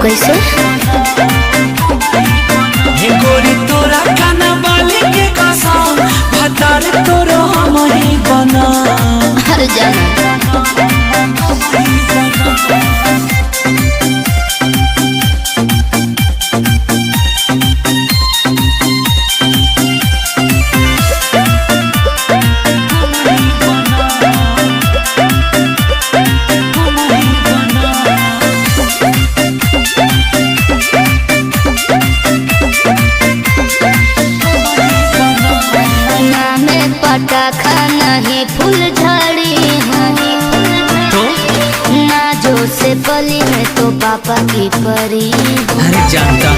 कैसे? हे गोरी तोरा खाना वाले के कसम भतार तोरो हम ही बना। हर जाना पटाखा नहीं फूल झड़ी तो ना जो से पली है तो पापा की परी। अरे जानता